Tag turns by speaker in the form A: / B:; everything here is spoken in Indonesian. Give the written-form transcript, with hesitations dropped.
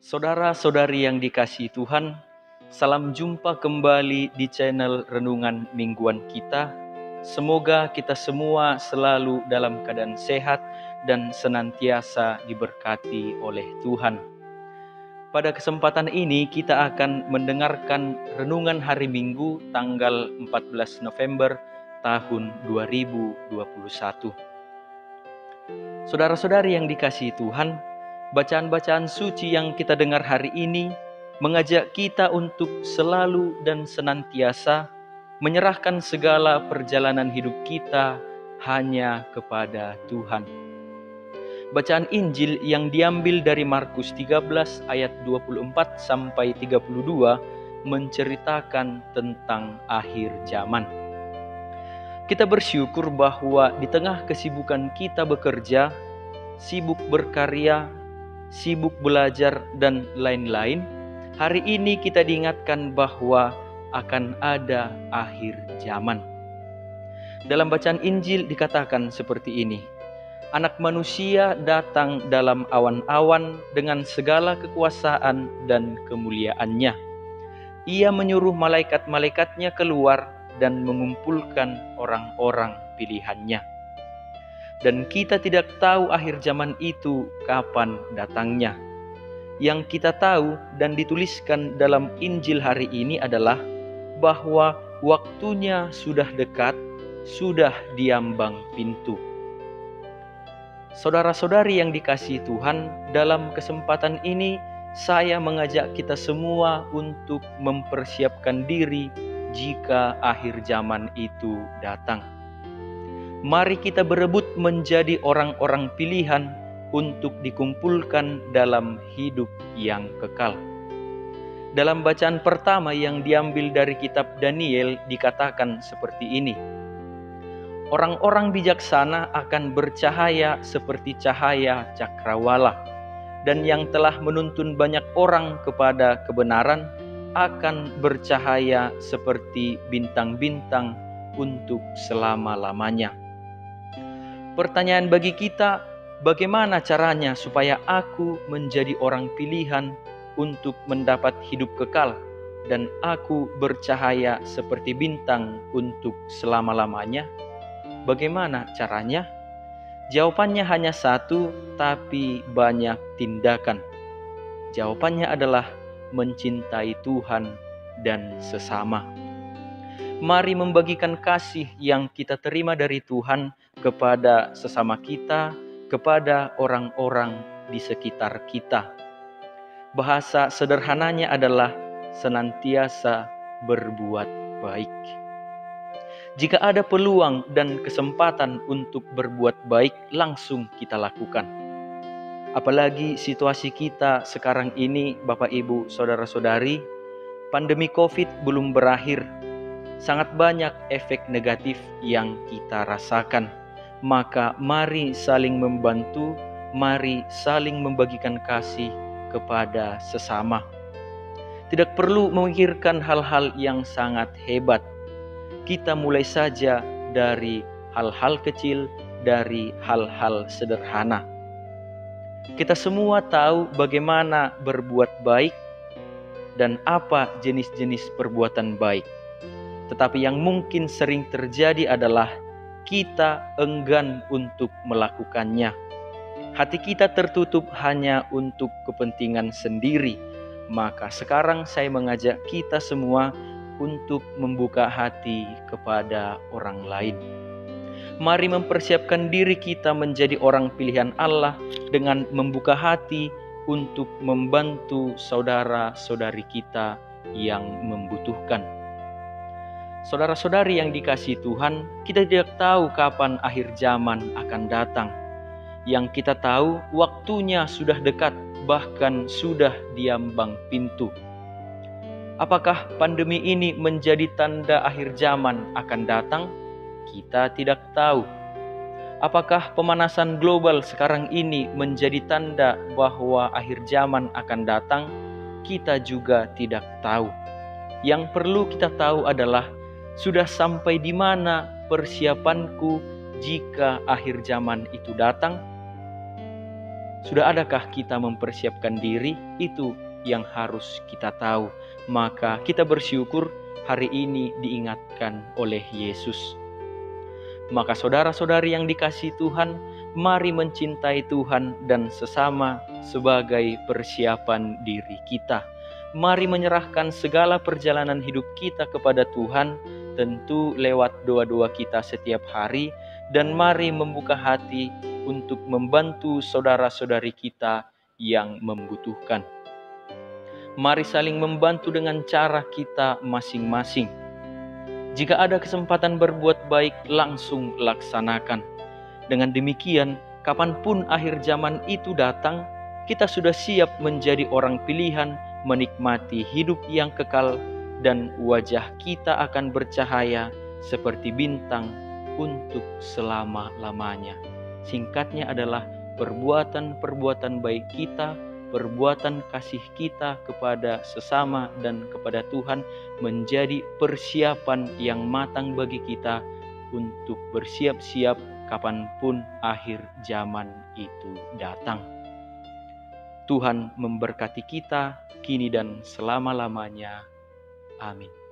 A: Saudara-saudari yang dikasihi Tuhan, salam jumpa kembali di channel Renungan Mingguan kita. Semoga kita semua selalu dalam keadaan sehat dan senantiasa diberkati oleh Tuhan. Pada kesempatan ini kita akan mendengarkan renungan hari Minggu tanggal 14 November tahun 2021. Saudara-saudari yang dikasihi Tuhan, bacaan-bacaan suci yang kita dengar hari ini mengajak kita untuk selalu dan senantiasa menyerahkan segala perjalanan hidup kita hanya kepada Tuhan. Bacaan Injil yang diambil dari Markus 13 ayat 24 sampai 32 menceritakan tentang akhir zaman. Kita bersyukur bahwa di tengah kesibukan kita bekerja, sibuk berkarya, sibuk belajar, dan lain-lain, hari ini kita diingatkan bahwa akan ada akhir zaman. Dalam bacaan Injil dikatakan seperti ini: Anak manusia datang dalam awan-awan dengan segala kekuasaan dan kemuliaannya. Ia menyuruh malaikat-malaikatnya keluar dan mengumpulkan orang-orang pilihannya. Dan kita tidak tahu akhir zaman itu kapan datangnya. Yang kita tahu dan dituliskan dalam Injil hari ini adalah bahwa waktunya sudah dekat, sudah diambang pintu. Saudara-saudari yang dikasihi Tuhan, dalam kesempatan ini saya mengajak kita semua untuk mempersiapkan diri jika akhir zaman itu datang. Mari kita berebut menjadi orang-orang pilihan untuk dikumpulkan dalam hidup yang kekal. Dalam bacaan pertama yang diambil dari kitab Daniel dikatakan seperti ini: Orang-orang bijaksana akan bercahaya seperti cahaya cakrawala, dan yang telah menuntun banyak orang kepada kebenaran akan bercahaya seperti bintang-bintang untuk selama-lamanya. Pertanyaan bagi kita, bagaimana caranya supaya aku menjadi orang pilihan untuk mendapat hidup kekal dan aku bercahaya seperti bintang untuk selama-lamanya? Bagaimana caranya? Jawabannya hanya satu, tapi banyak tindakan. Jawabannya adalah mencintai Tuhan dan sesama. Mari membagikan kasih yang kita terima dari Tuhan kepada sesama kita, kepada orang-orang di sekitar kita. Bahasa sederhananya adalah senantiasa berbuat baik. Jika ada peluang dan kesempatan untuk berbuat baik, langsung kita lakukan. Apalagi situasi kita sekarang ini, Bapak Ibu, Saudara-saudari, pandemi COVID belum berakhir. Sangat banyak efek negatif yang kita rasakan. Maka mari saling membantu, mari saling membagikan kasih kepada sesama. Tidak perlu memikirkan hal-hal yang sangat hebat. Kita mulai saja dari hal-hal kecil, dari hal-hal sederhana. Kita semua tahu bagaimana berbuat baik dan apa jenis-jenis perbuatan baik. Tetapi yang mungkin sering terjadi adalah kita enggan untuk melakukannya. Hati kita tertutup hanya untuk kepentingan sendiri. Maka sekarang saya mengajak kita semua untuk membuka hati kepada orang lain. Mari mempersiapkan diri kita menjadi orang pilihan Allah dengan membuka hati untuk membantu saudara-saudari kita yang membutuhkan. Saudara-saudari yang dikasihi Tuhan, kita tidak tahu kapan akhir zaman akan datang. Yang kita tahu waktunya sudah dekat, bahkan sudah diambang pintu. Apakah pandemi ini menjadi tanda akhir zaman akan datang? Kita tidak tahu. Apakah pemanasan global sekarang ini menjadi tanda bahwa akhir zaman akan datang? Kita juga tidak tahu. Yang perlu kita tahu adalah sudah sampai di mana persiapanku jika akhir zaman itu datang? Sudah adakah kita mempersiapkan diri? Itu yang harus kita tahu. Maka kita bersyukur hari ini diingatkan oleh Yesus. Maka saudara-saudari yang dikasihi Tuhan, mari mencintai Tuhan dan sesama sebagai persiapan diri kita. Mari menyerahkan segala perjalanan hidup kita kepada Tuhan, tentu lewat doa-doa kita setiap hari, dan mari membuka hati untuk membantu saudara-saudari kita yang membutuhkan. Mari saling membantu dengan cara kita masing-masing. Jika ada kesempatan berbuat baik, langsung laksanakan. Dengan demikian, kapanpun akhir zaman itu datang, kita sudah siap menjadi orang pilihan, menikmati hidup yang kekal, dan wajah kita akan bercahaya seperti bintang untuk selama-lamanya. Singkatnya adalah perbuatan-perbuatan baik kita, perbuatan kasih kita kepada sesama dan kepada Tuhan menjadi persiapan yang matang bagi kita untuk bersiap-siap kapanpun akhir zaman itu datang. Tuhan memberkati kita kini dan selama-lamanya. Amin.